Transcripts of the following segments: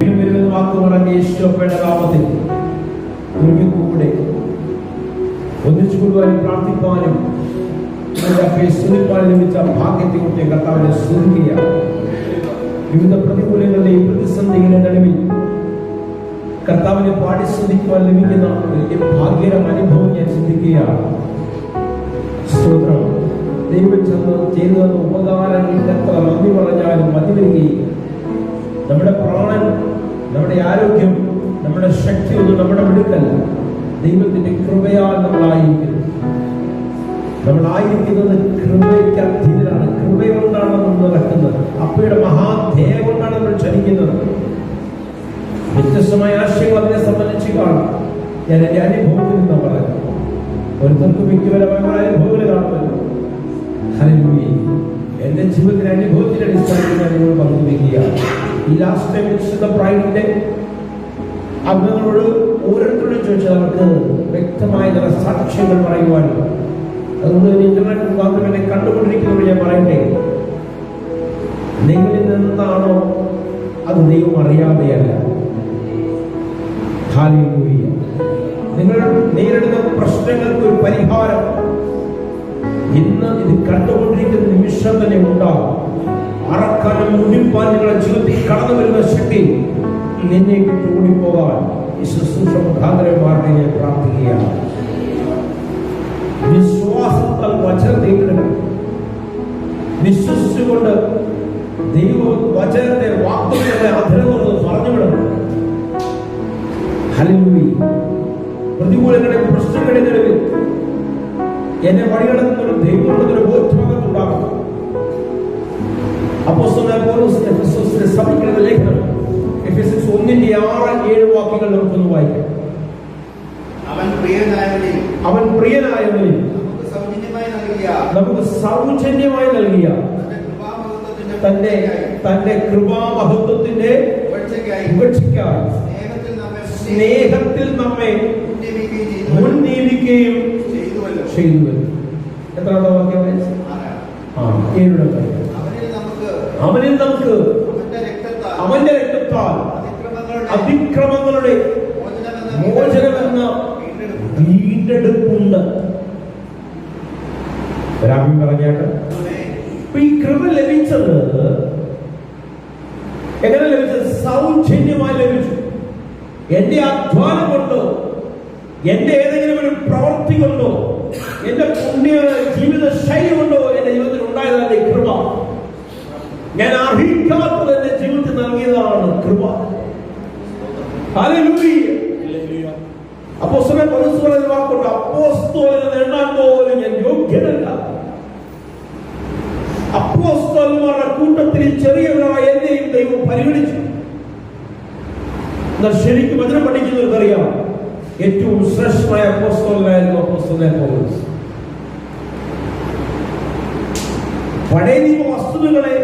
വാക്കുകളെ ഈശോയുടെ നാമത്തിൽ കൂടെ ഒന്നിച്ചുകൊള്ളുവാനും പ്രാർത്ഥിപ്പാനും ലഭിച്ച ഭാഗ്യത്തെ കുറിച്ച് കർത്താവിനെ സ്തുതിക്കുക. വിവിധ പ്രതികൂലങ്ങളുടെയും പ്രതിസന്ധികളുടെ നടുവിൽ കർത്താവിനെ പാടി സ്തുതിക്കുവാൻ ലഭിക്കുന്ന വലിയ ഭാഗ്യകര അനുഭവം ഞാൻ ചിന്തിക്കുകയാണ്. സ്തോത്രം. ദൈവം ചെയ്തു തന്ന ഉപകാരങ്ങൾക്ക് എത്ര നന്ദി പറഞ്ഞാലും മതി വരികയില്ല. നമ്മുടെ പ്രാണൻ, നമ്മുടെ ആരോഗ്യം, നമ്മുടെ ശക്തി ഒന്നും നമ്മുടെ മിടുക്കല്ല. ദൈവത്തിന്റെ കൃപയാൽ നമ്മളായിരിക്കുന്നത് കൃപയ്ക്ക് അധീനരാണ്. കൃപകൊണ്ടാണ് നമ്മൾ നടക്കുന്നത്. അപ്പയുടെ മഹാധേയ കൊണ്ടാണ് നമ്മൾ ചലിക്കുന്നത്. വ്യത്യസ്തമായ ആശയങ്ങൾ അതിനെ സംബന്ധിച്ച് കാണും. ഞാൻ എന്റെ അനുഭവത്തിൽ നിന്ന് പറഞ്ഞു. ഓരോരുത്തർക്കും വ്യക്തിപരമായ അനുഭവങ്ങൾ കാണുമല്ലോ. എന്റെ ജീവിതത്തിലെ അനുഭവത്തിന്റെ അടിസ്ഥാനത്തിൽ ഞാൻ നിങ്ങൾ പങ്കുവയ്ക്കുകയാണ്. ഈ ലാസ്റ്റ് ടൈം വിശുദ്ധ ബ്രൈഡിന്റെ അംഗങ്ങളോട് ഓരോരുത്തരോടും ചോദിച്ചാൽ അവർക്ക് വ്യക്തമായ ചില സാക്ഷ്യങ്ങൾ പറയുവാനുണ്ട്. അതുകൊണ്ട് ഇന്റർനെറ്റ് മുഖാന്തരം എന്നെ കണ്ടുകൊണ്ടിരിക്കുന്നവർ ഞാൻ പറയട്ടെ, നിങ്ങളിൽ നിന്നാണോ അത് ദൈവം അറിയാതെയല്ല. ഹല്ലേലൂയ. നിങ്ങൾ നേരിടുന്ന പ്രശ്നങ്ങൾക്ക് ഒരു പരിഹാരം ഇന്ന് ഇത് കണ്ടുകൊണ്ടിരിക്കുന്ന നിമിഷം തന്നെ ഉണ്ടാകും. അറക്കാനും മുടിപ്പാൻ നിങ്ങളുടെ ജീവിതത്തിൽ കടന്നു വരുന്ന ശക്തി നിന്നെ വിട്ട് ഓടിപ്പോകാൻ ഈ ശുശ്രൂഷ മുഖാന്തരന്മാരുടെ ഞാൻ പ്രാർത്ഥിക്കുകയാണ്. വിശ്വാസത്താൽ വചനത്തെ ഇടണം. വിശ്വസിച്ചുകൊണ്ട് ദൈവ വചനത്തെ വാക്കുകളുടെ അധരങ്ങളോട് പറഞ്ഞു വിടണം. ഹല്ലേലൂയ. പ്രതികൂലങ്ങളുടെ പ്രശ്നങ്ങളുടെ നിലവിൽ എന്നെ വഴികടന്നൊരു ദൈവമുള്ളതൊരു ബോധ്യമാകുന്നുണ്ടാകും. അപ്പോസ്തലനായ പൗലോസ് എഫെസോസിലെ സഭയ്ക്കുള്ള ലേഖനം എഫെസോസ് 1:6-7 വാക്യങ്ങൾ നമുക്കൊന്ന് വായിക്കാം. അവൻ പ്രിയനായവനിൽ നമുക്ക് സൗജന്യമായി നൽകിയ തന്റെ കൃപാമഹത്വത്തിന്റെ പുകഴ്ചയ്ക്കായി സ്നേഹത്തിൽ നമ്മെ മുൻനിയമിക്കുകയും ചെയ്തു. എത്രാമത്തെ വാക്യം? അവനിൽ നമുക്ക് അവന്റെ രക്തത്താൽ അതിക്രമങ്ങളുടെ മോചനമെന്ന വീണ്ടെടുപ്പുണ്ട്. പറഞ്ഞാട്ട് ഈ കൃപ ലഭിച്ചത് എങ്ങനെ ലഭിച്ചത്? സൗജന്യമായി ലഭിച്ചു. എന്റെ അധ്വാനം കൊണ്ടോ, എന്റെ ഏതെങ്കിലും ഒരു പ്രവൃത്തി കൊണ്ടോ, എന്റെ പുണ്യ ജീവിത ശൈലി കൊണ്ടോ എന്റെ ജീവിതത്തിൽ ഉണ്ടായതാണ് ഈ കൃപ. ഞാൻ അർഹിക്കാത്തത് എന്റെ ജീവിതത്തിൽ നൽകിയതാണ് കൃപ. ഹല്ലേലൂയ. അപ്പോസ്തലൻ പൗലോസ് പറയുന്ന വാക്കുണ്ട്, അപ്പോസ്തലൻ എണ്ണാൻ പോലും ഞാൻ യോഗ്യനല്ല. അപ്പോസ്തലന്മാരുടെ കൂട്ടത്തിൽ ചെറിയവരായ എന്നെയും ദൈവം പരിഗണിച്ചു. എന്നാൽ ശരിക്കും വചനം പഠിക്കുന്നവർക്കറിയാം, ഏറ്റവും ശ്രേഷ്ഠമായ അപ്പോസ്തലനായിരുന്നു അപ്പോസ്തലനായ പൗലോസ്. പഴയ നിയമ വസ്തുതകളെ,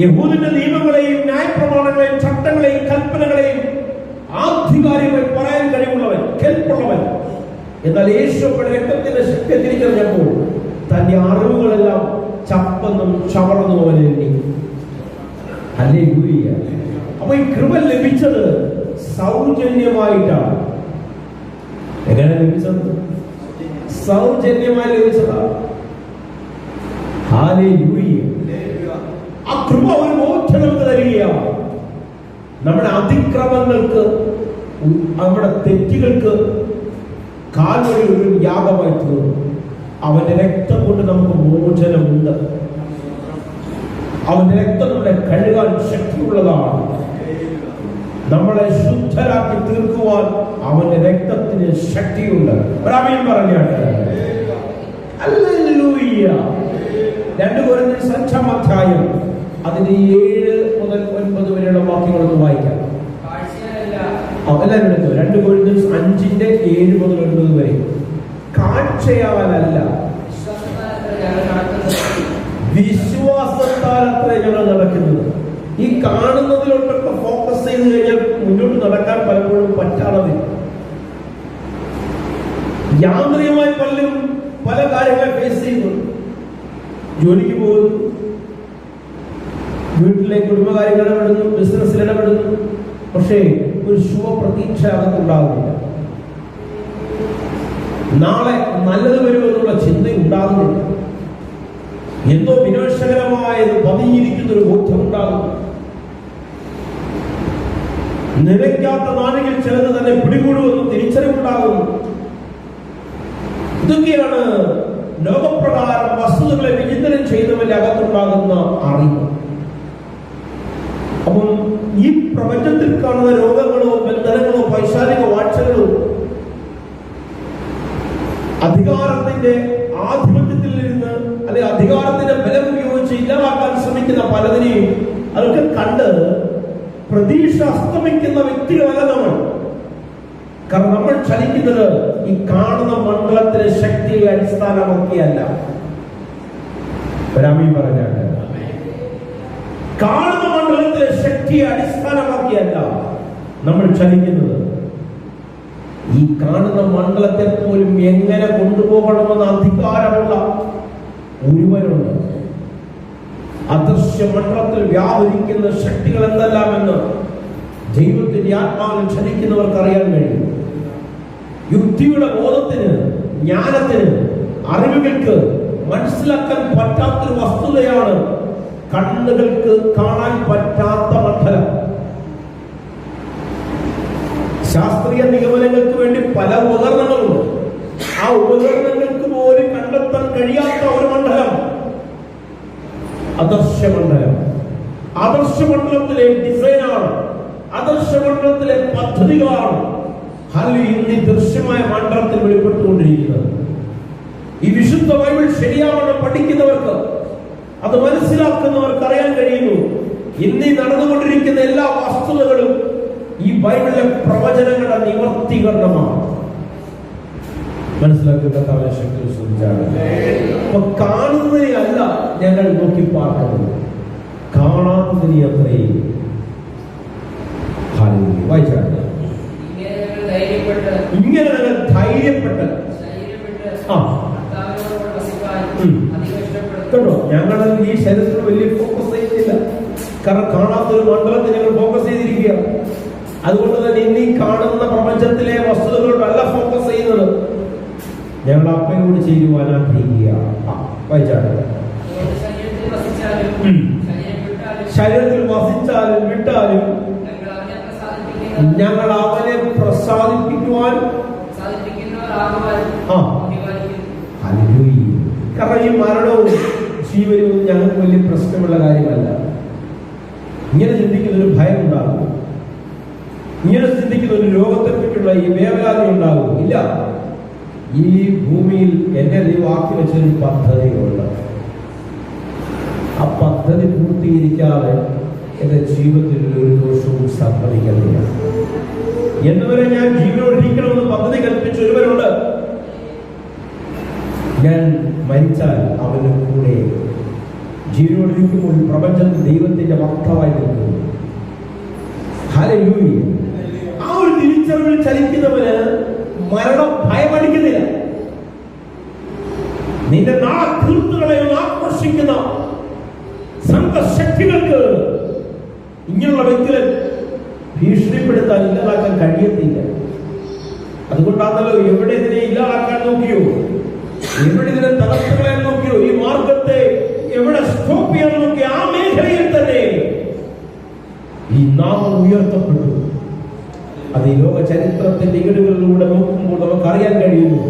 യഹൂദന്റെ നിയമങ്ങളെയും ന്യായപ്രമാണങ്ങളെയും ചട്ടങ്ങളെയും കൽപ്പനകളെയും ആധികാരികമായി പറയാൻ കഴിവുള്ളവൻ, കെൽപ്പുള്ളവൻ. എന്നാൽ യേശുവിന്റെ രക്തത്തിന്റെ ശക്തി തിരിച്ചറിഞ്ഞപ്പോൾ തന്റെ അറിവുകളെല്ലാം ചപ്പന്നും ചവറന്നും അവൻ എണ്ണി. ഹല്ലേലൂയ. അപ്പൊ ഈ കൃപ ലഭിച്ചത് സൗജന്യമായിട്ടാണ്. എങ്ങനെ ലഭിച്ചത്? സൗജന്യമായി ലഭിച്ചതാണ്. ഹല്ലേലൂയ. ആ കൃപ ഒരു മോചനം നമുക്ക് തരികയാണ്. നമ്മുടെ അതിക്രമങ്ങൾക്ക്, നമ്മുടെ തെറ്റുകൾക്ക് കാൽവഴി ഒരു യാഗമായി തീർന്നു. അവന്റെ രക്തം കൊണ്ട് നമുക്ക് മോചനമുണ്ട്. അവന്റെ രക്തം നമ്മളെ കഴുകാൻ ശക്തിയുള്ളതാണ്. നമ്മളെ ശുദ്ധരാക്കി തീർക്കുവാൻ അവന്റെ രക്തത്തിന് ശക്തിയുണ്ട്. ആമേൻ പറഞ്ഞാട്ടെ. ഹല്ലേലൂയ. 2 കൊരിന്ത്യർ 5-ാം അധ്യായം അതിന്റെ 7 മുതൽ 9 വരെയുള്ള വാക്യങ്ങളൊന്ന് വായിക്കാം. എല്ലാവരും എടുത്തു. 2 കൊരിന്ത്യർ 5-ന്റെ 7 മുതൽ 9 വരെ. കാഴ്ചയാലല്ല, വിശ്വാസത്താൽ അത്ര ഞങ്ങൾ നടക്കുന്നത്. ഈ കാണുന്നതിലോട്ടൊക്കെ ഫോക്കസ് ചെയ്ത് കഴിഞ്ഞാൽ മുന്നോട്ട് നടക്കാൻ പലപ്പോഴും പറ്റാതെ യാന്ത്രികമായി പലരും പല കാര്യങ്ങളെ ഫേസ് ചെയ്യുന്നു. ജോലിക്ക് പോകുന്നു, വീട്ടിലെ കുടുംബകാര്യങ്ങൾ ഇടപെടുന്നു, ബിസിനസ്സിൽ ഇടപെടുന്നു, പക്ഷേ ഒരു ശുഭപ്രതീക്ഷ അകത്തുണ്ടാകുന്നില്ല. നാളെ നല്ലത് വരുമെന്നുള്ള ചിന്ത ഉണ്ടാകുന്നില്ല. എന്തോ വിനാശകരമായത് പതിഞ്ഞിരിക്കുന്ന ഒരു ബോധ്യം ഉണ്ടാകുന്നു. നിലയ്ക്കാത്ത നാടുകളിൽ ചിലത് തന്നെ പിടികൂടുമെന്ന് തിരിച്ചറിവുണ്ടാകുന്നു. ഇതൊക്കെയാണ് ലോകപ്രകാരം വസ്തുതകളെ വിചിന്തനം ചെയ്യുന്നവന്റെ അകത്തുണ്ടാകുന്ന അറിവ്. അപ്പം ഈ പ്രപഞ്ചത്തിൽ കാണുന്ന രോഗങ്ങളോ ബന്ധനങ്ങളോ പൈശാചിക വാഴ്ചകളോ അധികാരത്തിന്റെ ആധിപത്യത്തിൽ ഇരുന്ന് അല്ലെ അധികാരത്തിന്റെ ബലം ഉപയോഗിച്ച് ഇല്ലാതാക്കാൻ ശ്രമിക്കുന്ന പലതിനെയും അതൊക്കെ കണ്ട് പ്രതീക്ഷ അസ്തമിക്കുന്ന വ്യക്തികളല്ല നമ്മൾ. കാരണം നമ്മൾ ചലിക്കുന്നത് ഈ കാണുന്ന മണ്ഡലത്തിലെ ശക്തിയെ അടിസ്ഥാനമാക്കിയല്ല. പറഞ്ഞാണ് കാണുന്ന മണ്ഡലത്തിലെ ശക്തിയെ അടിസ്ഥാനമാക്കിയല്ല നമ്മൾ ചലിക്കുന്നത്. ഈ കാണുന്ന മണ്ഡലത്തെ പോലും എങ്ങനെ കൊണ്ടുപോകണമെന്ന അധികാരമുള്ള ഒരുവനുണ്ട്. അദൃശ്യ മണ്ഡലത്തിൽ വ്യാപരിക്കുന്ന ശക്തികൾ എന്തെല്ലാമെന്ന് ദൈവത്തിന്റെ ആത്മാവിൽ ചലിക്കുന്നവർക്ക് അറിയാൻ കഴിയും. യുക്തിയുടെ ബോധത്തിന്, ജ്ഞാനത്തിന്, അറിവുകൾക്ക് മനസ്സിലാക്കാൻ പറ്റാത്തൊരു വസ്തുതയാണ് കണ്ണുകൾക്ക് കാണാൻ പറ്റാത്ത മണ്ഡലം. ശാസ്ത്രീയ നിഗമനങ്ങൾക്ക് വേണ്ടി പല ഉപകരണങ്ങളുണ്ട്. ആ ഉപകരണങ്ങൾക്ക് പോലും കണ്ടെത്താൻ കഴിയാത്ത ഒരു മണ്ഡലം അദൃശ്യ മണ്ഡലം. അദൃശ്യ മണ്ഡലത്തിലെ ഡിസൈനാണ്, അദൃശ്യ മണ്ഡലത്തിലെ പദ്ധതികളാണ് ഇന്ന് ഈ ദൃശ്യമായ മണ്ഡലത്തിൽ വെളിപ്പെട്ടുകൊണ്ടിരിക്കുന്നത്. ഈ വിശുദ്ധ ബൈബിൾ ശരിയാവണ്ണം പഠിക്കുന്നവർക്ക്, അത് മനസ്സിലാക്കുന്നവർക്ക് അറിയാൻ കഴിയുന്നു ഇന്ന് നടന്നുകൊണ്ടിരിക്കുന്ന എല്ലാ വസ്തുതകളും ഈ ബൈബിളിലെ പ്രവചനങ്ങളുടെ നിവർത്തീകരണമാണ്. മനസ്സിലാക്കുക. അപ്പൊ കാണുന്നതിനെ അല്ല ഞങ്ങൾ നോക്കി പാർക്കുന്നത്, കാണാത്തതിനെ അത്രയും. വായിച്ചാണ് ഇങ്ങനെ ധൈര്യപ്പെട്ട് കേട്ടോ. ഞങ്ങൾ ഈ ശരീരത്തിൽ വലിയ ഫോക്കസ് ചെയ്യുന്നില്ല. കാരണം കാണാത്തൊരു മണ്ഡലത്തിൽ ഞങ്ങൾ ഫോക്കസ് ചെയ്തിരിക്കുക. അതുകൊണ്ട് തന്നെ ഇന്നീ കാണുന്ന പ്രപഞ്ചത്തിലെ വസ്തുതകളോടല്ല ഫോക്കസ് ചെയ്യുന്നത്. ഞങ്ങൾ അപ്പയോട് ചെയ്യുവാൻ ആഗ്രഹിക്കുക. വായിച്ചാണ് ശരീരത്തിൽ വസിച്ചാലും വിട്ടാലും ഞങ്ങൾ അവനെ പ്രസാദിപ്പിക്കുവാൻ. കാരണം ഈ മരണവും ജീവനും ഞങ്ങൾക്ക് വലിയ പ്രശ്നമുള്ള കാര്യമല്ല. ഇങ്ങനെ ചിന്തിക്കുന്ന ഒരു ഭയം ഉണ്ടാകും, ഇങ്ങനെ ചിന്തിക്കുന്ന ഒരു രോഗത്തെ പറ്റിയുള്ള ഈ വേവലാതി ഉണ്ടാകും. ഇല്ല, ഈ ഭൂമിയിൽ എന്നെ ദൈവം ആക്കി വെച്ചൊരു പദ്ധതിയുണ്ട്. ആ പദ്ധതി പൂർത്തീകരിക്കാതെ എന്റെ ജീവിതത്തിൽ ഒരു ദോഷവും സംഭവിക്കുന്നില്ല. എന്നുവരെ ഞാൻ ജീവനോടിരിക്കണമെന്ന് പദ്ധതി കൽപ്പിച്ച ഒരുവരുണ്ട്. ഞാൻ മരിച്ചാൽ അവന്റെ കൂടെ ജീവനോടിരിക്കുമ്പോൾ പ്രപഞ്ചത്തിൽ ദൈവത്തിന്റെ വക്താവായി നിൽക്കുന്നു. ഹല്ലേലൂയ. ആ ഒരു തിരിച്ചറിവിൽ ചലിക്കുന്നവന് മരണം ഭയമടിക്കുന്നില്ല. നിന്റെ നാളെ തീർത്തുകളെ ആകർഷിക്കുന്ന സംഘശക്തികൾക്ക് ഇങ്ങനെയുള്ള വ്യക്തികളെ ഭീഷണിപ്പെടുത്താൻ, ഇല്ലാതാക്കാൻ കഴിയത്തില്ല. അതുകൊണ്ടാണല്ലോ എവിടെ ഇതിനെ ഇല്ലാതാക്കാൻ നോക്കിയോ, എവിടെ ഇതിനെ തടസ്സങ്ങളെ നോക്കിയോ, ഈ മാർഗത്തെ എവിടെ സ്റ്റോപ്പ് ചെയ്യാൻ നോക്കിയോ, ആ മേഖലയിൽ തന്നെ ഈ നാമം ഉയർത്തപ്പെട്ടു. അത് ഈ ലോക ചരിത്രത്തിന്റെ ഇകടുകളിലൂടെ നോക്കുമ്പോൾ നമുക്ക് അറിയാൻ കഴിയുന്നു.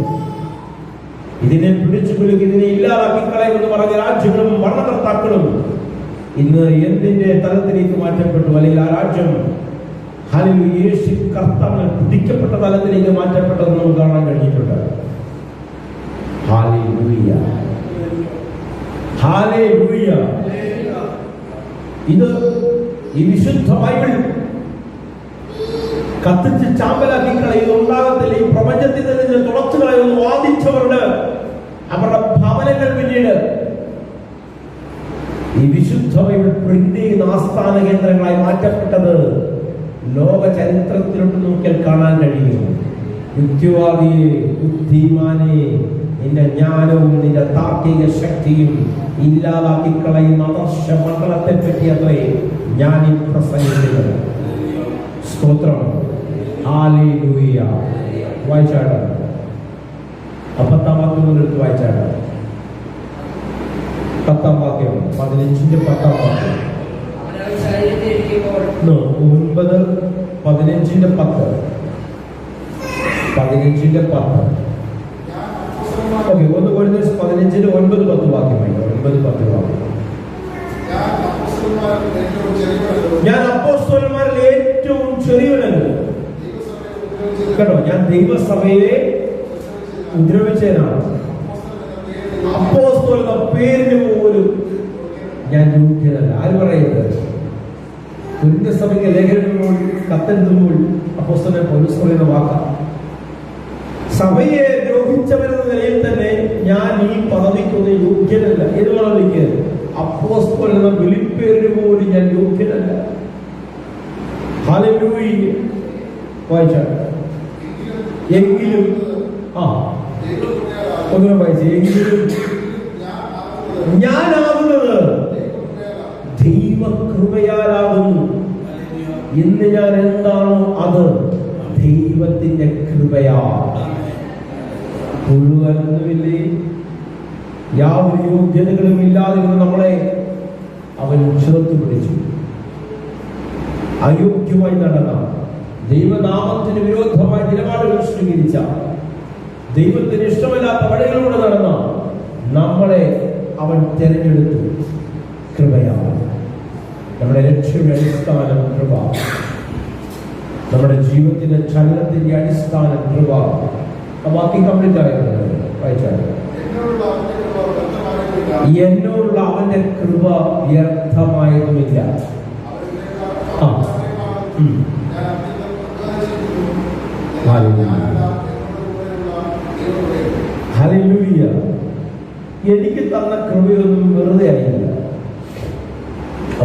ഇതിനെ പിടിച്ചു കുലുക്കി ഇതിനെ ഇല്ലാതാക്കി കളയുമെന്ന് പറഞ്ഞ രാജ്യങ്ങളും ഭരണകർത്താക്കളും ഇന്ന് എന്തിന്റെ തലത്തിലേക്ക് മാറ്റപ്പെട്ടു, അല്ലെങ്കിൽ ആ രാജ്യം യേശു കർത്താവിൽ പിടിക്കപ്പെട്ട തലത്തിലേക്ക് മാറ്റപ്പെട്ടതെന്ന് നമുക്ക് കാണാൻ കഴിഞ്ഞിട്ടുണ്ട്. Hallelujah, hallelujah. ഇത് ഈ വിശുദ്ധ ബൈബിൾ കത്തിച്ച് ചാമ്പലാക്കി കളയുന്ന ഉണ്ടാകത്തില്ല. ഈ പ്രപഞ്ചത്തിൽ തന്നെ തുളച്ചു കളയുന്ന വാദിച്ചവരുടെ അവരുടെ ഭവനങ്ങൾ പിന്നീട് ഈ വിശുദ്ധ ബൈബിൾ പ്രിന്റ് ചെയ്യുന്ന ആസ്ഥാന കേന്ദ്രങ്ങളായി മാറ്റപ്പെട്ടത് ലോക ചരിത്രത്തിലോട്ട് നോക്കിയാൽ കാണാൻ കഴിയും. യുക്തിവാദിയെ, ബുദ്ധിമാനെ, നിന്റെ ജ്ഞാനവും നിന്റെ താർക്കിക ശക്തിയും ഇല്ലാതാക്കി കളയുന്ന ആദർശ മണ്ഡലത്തെ പറ്റി അത്രേ ഞാൻ ഈ പ്രസംഗിക്കുന്നത്. സ്തോത്രം. ഹല്ലേലൂയ. വായിച്ചാട്ടെ. 10-ാം വാക്യം മുതൽ എടുത്ത് വായിച്ചാട്ടെ. 10-ാം വാക്യം, 15-ന്റെ 10-ാം വാക്യം. 9, 15-ന്റെ 10. 15-ന്റെ 10. ഓക്കെ, 1 കൊരിന്ത്യർ 15-ന്റെ 9-10 വാക്യമായി. 9-10 വാക്യം. ഞാൻ അപ്പോസ്തലന്മാരിൽ ഏറ്റവും ചെറിയവനല്ലോ. കേട്ടോ, ഞാൻ ദൈവസഭയെ ഉപദ്രവിച്ചവനാണ്. അപ്പോസ്തലൻ എന്ന പേരിന് പോലും ഞാൻ യോഗ്യനല്ല. ആര് പറയുന്നത്? കൊരിന്ത്യ സഭയ്ക്ക് ലേഖനങ്ങൾ കത്തെഴുതുമ്പോൾ അപ്പോസ്തലൻ പൗലോസ് പറയുന്ന വാക്കാണ്. സഭയെ ദ്രോഹിച്ചവരെന്ന നിലയിൽ തന്നെ ഞാൻ ഈ പദവിക്കൊന്നും യോഗ്യനല്ല. ഏത് പദവിക്ക്? അപ്പോസ്തലൻ എന്ന വിളിപ്പേരിന് പോലും ഞാൻ യോഗ്യനല്ല. ഹല്ലേലൂയ. വായിച്ചാൽ എങ്കിലും ഒന്നും വായിച്ചു. എങ്കിലും ഞാനാകുന്നത് ദൈവകൃപയാലാകുന്നു. ഇന്ന് ഞാൻ എന്താണോ അത് ദൈവത്തിന്റെ കൃപയാ. മുഴുവനൊന്നുമില്ലേ, യാതൊരു യോഗ്യതകളും ഇല്ലാതെ നമ്മളെ അവൻ ചേർത്ത് പിടിച്ചു. അയോഗ്യമായി നടന്ന, ദൈവനാമത്തിന് വിരോധമായ നിലപാടുകൾ സ്വീകരിച്ച, ദൈവത്തിന് ഇഷ്ടമല്ലാത്ത വഴികളിലൂടെ നടന്ന നമ്മളെ അവൻ തിരഞ്ഞെടുത്തു. കൃപയാണ് നമ്മുടെ ലക്ഷ്യയുടെ അടിസ്ഥാനം. കൃപ നമ്മുടെ ജീവിതത്തിന്റെ ചലനത്തിന്റെ അടിസ്ഥാനം. കൃപ. ബാക്കി കംപ്ലീറ്റ് ആയിരുന്നു. വായിച്ചാൽ എന്നോടുള്ള അവന്റെ കൃപ വ്യർത്ഥമായതുമില്ല. ഹല്ലേലൂയ. എനിക്ക് തന്ന കൃപയൊന്നും വെറുതെ ആയില്ല.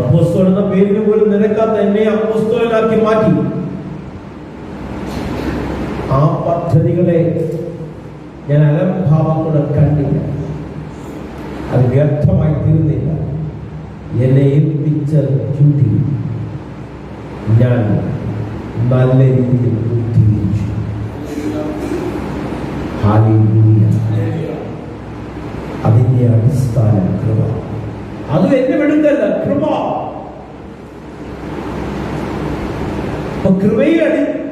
അപ്പോസ്തലൻ എന്ന പേരിന് പോലും നിരക്കാത്ത എന്നെ അപ്പോസ്തലനാക്കി മാറ്റി. ആ പദ്ധതികളെ ഞാൻ അലംഭാവത്തോടെ കണ്ടില്ല. അത് വ്യർത്ഥമായി തീർന്നില്ല. എന്നെ ഏൽപ്പിച്ച ഡ്യൂട്ടി ഞാൻ നല്ല രീതിയിൽ പൂർത്തീകരിച്ചു. ഹല്ലേലൂയ. അതിന്റെ അടിസ്ഥാനം കൃപ. അത് എന്റെ വെടുക്കല്ല, കൃപ. കൃപയെ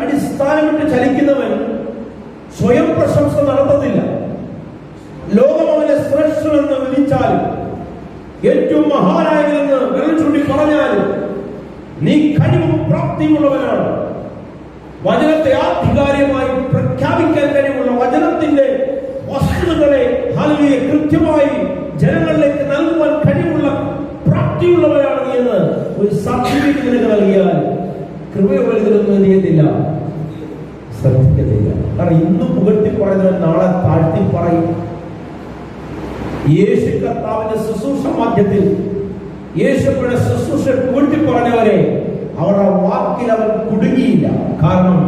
അടിസ്ഥാനമിട്ട് ചലിക്കുന്നവൻ സ്വയം പ്രശംസ നടത്തുന്നില്ല. ലോകം അവനെ ശ്രേഷ്ഠനെന്ന് വിളിച്ചാലും, ഏറ്റവും മഹാനായവനെന്ന് വിരൽ ചൂണ്ടി പറഞ്ഞാലും, നീ കഴിവും പ്രാപ്തിയുള്ളവനാണ്. വചനത്തെ ആധികാരികമായി പ്രഖ്യാപിക്കാൻ കഴിവുള്ള, വചനത്തിന്റെ വസ്തുതകളെ ഹല്ലേലൂയ കൃത്യമായി ജനങ്ങളിലേക്ക് നൽകുവാൻ കഴിവുള്ള, പ്രാപ്തിയുള്ളവരാണ് നീ എന്ന് ഒരു സർട്ടിഫിക്കറ്റ് നിനക്ക് നൽകിയാൽ കൃപയുള്ളതൊന്നും എന്ത് ചെയ്യത്തില്ല, ശ്രദ്ധിക്കത്തില്ല. കാരണം ഇന്ന് പുകഴ്ത്തി പറയുന്നത് നാളെ താഴ്ത്തി പറയും. യേശു കർത്താവിന്റെ ശുശ്രൂഷ മാധ്യത്തിൽ യേശുവിന്റെ ശുശ്രൂഷ പുകഴ്ത്തി പറഞ്ഞവരെ അവരുടെ വാക്കിൽ അവർ കുടുങ്ങിയില്ല. കാരണം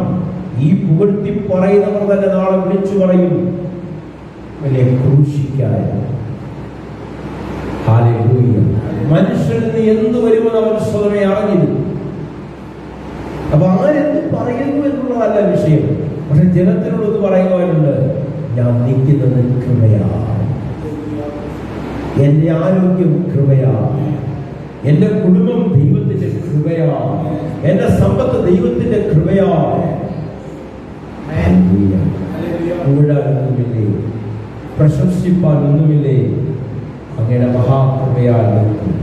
ഈ പുകഴ്ത്തി പറയുന്നവർ തന്നെ നാളെ വിളിച്ചു പറയും, വലിയ ക്രൂശിക്കായ. ഹല്ലേലൂയ. മനുഷ്യന് എന്ത് വരുമെന്ന് അവൻ സ്വതമേ അറിഞ്ഞിരുന്നു. അപ്പൊ ആരെന്ത് പറയുന്നു എന്നുള്ളതല്ല വിഷയം. പക്ഷെ ജനത്തിനോടൊന്ന് പറയുവാനുണ്ട്, ഞാൻ നിൽക്കുന്നത് കൃപയാണ്. എന്റെ ആരോഗ്യം കൃപയാണ്. എന്റെ കുടുംബം ദൈവത്തിന്റെ കൃപയാണ്. എന്റെ സമ്പത്ത് ദൈവത്തിന്റെ കൃപയാണ്. കൂടാനൊന്നുമില്ലേ, പ്രശംസിപ്പാൻ ഒന്നുമില്ലേ, അങ്ങയുടെ മഹാകൃപയാൽ നിൽക്കും.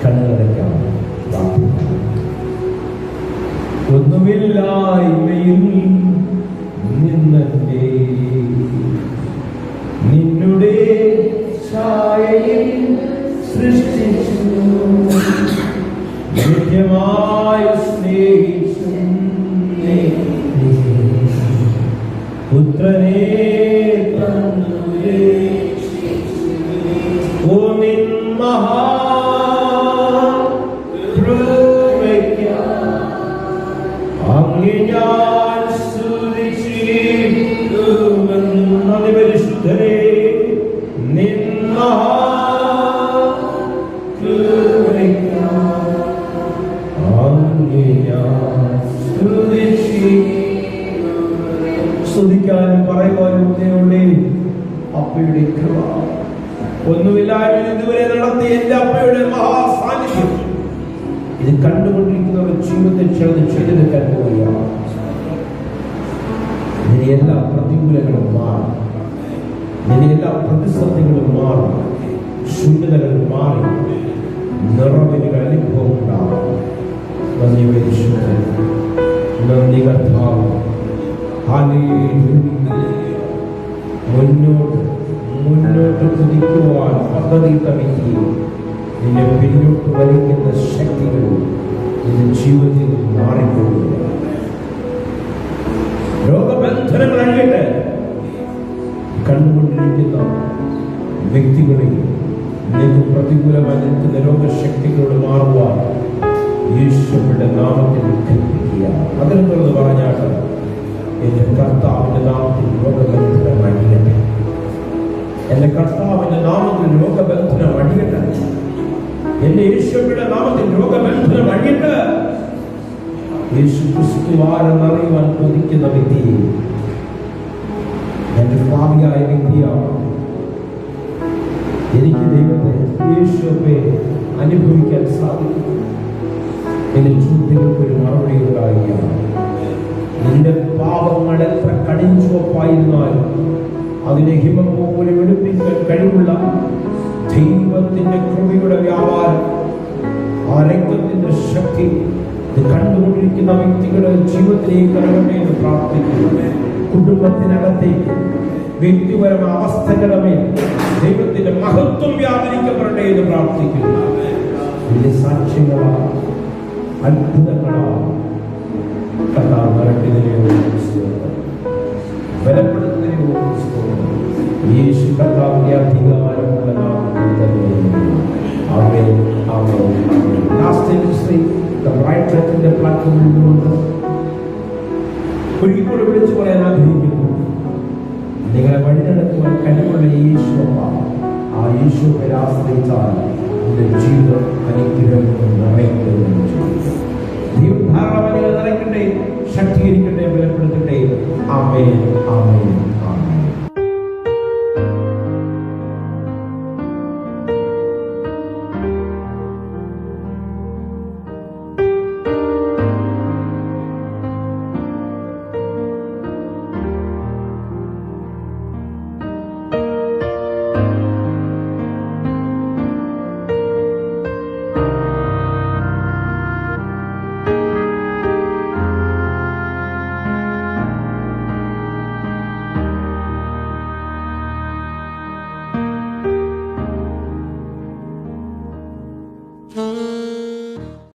കണ്ണുകളയ്ക്കാം. ഒന്നുമില്ലായ്മയിൽ നിന്നെ നിന്നുടെ ഛായയിൽ സൃഷ്ടിച്ചു, നിത്യമായി സ്നേഹിച്ചു, പുത്രനെ ഓ നിൻ മഹാ ഞാൻ സ്തുതിച്ചിടുമെന്ന് പരിശുദ്ധനെ നിന്ന കൃപയ്ക്കായി ഞാൻ ചിന്തിക്കാനും പറയുവാനും ഒന്നേ അപ്പയുടെ കൃപ. ഒന്നുമില്ലായ്മ ഇതുവരെ നടത്തിയ എന്റെ അപ്പയുടെ മഹാസാന്നിധ്യം ഇത് കണ്ടുകൊണ്ടിരിക്കുന്നവരുടെ ജീവിതത്തിൽ ചിലത് ചെയ്തെടുക്കാൻ പോവുകയാണ്. നിന്റെ എല്ലാ പ്രതികൂലങ്ങളും മാറി, നിന്റെ എല്ലാ പ്രതിസന്ധികളും മാറി, ശൂന്യതകൾ മാറി, നിറവിനൊരു അനുഭവം ഉണ്ടാകും. നന്ദി പരിശുദ്ധൻ, നന്ദി കർത്താവ്. മുന്നോട്ട് കുതിക്കുവാൻ പദ്ധതിയിട്ട വ്യക്തിയെ നിന്നെ പിന്നോട്ട് വലിക്കുന്ന ശക്തികൾ നിന്റെ ജീവിതത്തിൽ മാറിപ്പോകുക. രോഗബന്ധനങ്ങൾ അഴിയട്ടെ. കണ്ടുകൊണ്ടിരിക്കുന്ന വ്യക്തികളെ നിനക്ക് പ്രതികൂലമായി നിൽക്കുന്ന രോഗശക്തികളോട് മാറുവാൻ യേശുവിന്റെ നാമത്തിൽ കൽപ്പിക്കുക. അതിനെന്നുള്ളത് പറഞ്ഞാട്ട് എന്റെ കർത്താവിന്റെ നാമത്തിൽ രോഗബന്ധനം അഴിയട്ടെ. എന്റെ കർത്താവിന്റെ നാമത്തിൽ രോഗബന്ധനം അഴിയട്ടെ. എന്റെ യേശുവിന്റെ നാമത്തിൽ രോഗബന്ധനം അഴിയട്ടെ. യേശു ക്രിസ്തു ആരെന്നറിയുവാൻ കൊതിക്കുന്ന വ്യക്തിയെ, എന്റെ ഭാവിയായ വ്യക്തിയാണ്, എനിക്ക് ദൈവത്തെ യേശുവെ അനുഭവിക്കാൻ സാധിക്കും. എന്റെ ചോദ്യങ്ങൾക്ക് ഒരു മറുപടി ഉണ്ടാവുകയാണ്. നിന്റെ പാപങ്ങൾ എത്ര കടിഞ്ചുവപ്പായിരുന്നാലും അതിനെ ഹിമം പോലെ വെളുപ്പിക്കാൻ കഴിവുള്ള ദൈവത്തിന്റെ കൃപയുടെ വ്യാപാരം, ആ രക്തത്തിന്റെ ശക്തി ഇത് കണ്ടുകൊണ്ടിരിക്കുന്ന വ്യക്തികളുടെ ജീവിതത്തിലേക്ക് കടകട്ടെ എന്ന് പ്രാർത്ഥിക്കുന്നു. കുടുംബത്തിനകത്തേക്ക്, വ്യക്തിപരമായ അവസ്ഥകളുടെ ദൈവത്തിന്റെ മഹത്വം വ്യാപരിക്കപ്പെടട്ടെ എന്ന് പ്രാർത്ഥിക്കുന്നു. വലിയ സാക്ഷ്യങ്ങളാണ്, അത്ഭുതങ്ങളാണ് കർത്താവ് ബലപ്പെടുത്തുന്നതിനെ യേശു കർത്താവിന്റെ അധികാരമുള്ള നാമത്തിൽ തന്നെ. ആമേൻ, ആമേൻ, ആമേൻ. ലാസ്റ്റ് ബ്രൈറ്റ് ചർച്ചിന്റെ പ്ലാറ്റ്ഫോമിൽ നിന്നുകൊണ്ട് ഒരിക്കൽ വിളിച്ചു പറയാൻ ആഗ്രഹിക്കുന്നു. നിങ്ങളെ വഴി നടത്തുവാൻ കഴിവുള്ള യേശുവ, ആ യേശുവിനെ ആശ്രയിച്ചാൽ നിന്റെ ജീവിതം അനുഗ്രഹം നിറയ്ക്കട്ടെ. ദൈവം ധാരാളം നിറയ്ക്കട്ടെ, ശക്തീകരിക്കട്ടെ, ബലപ്പെടുത്തട്ടെ. ആമേൻ, ആമേൻ.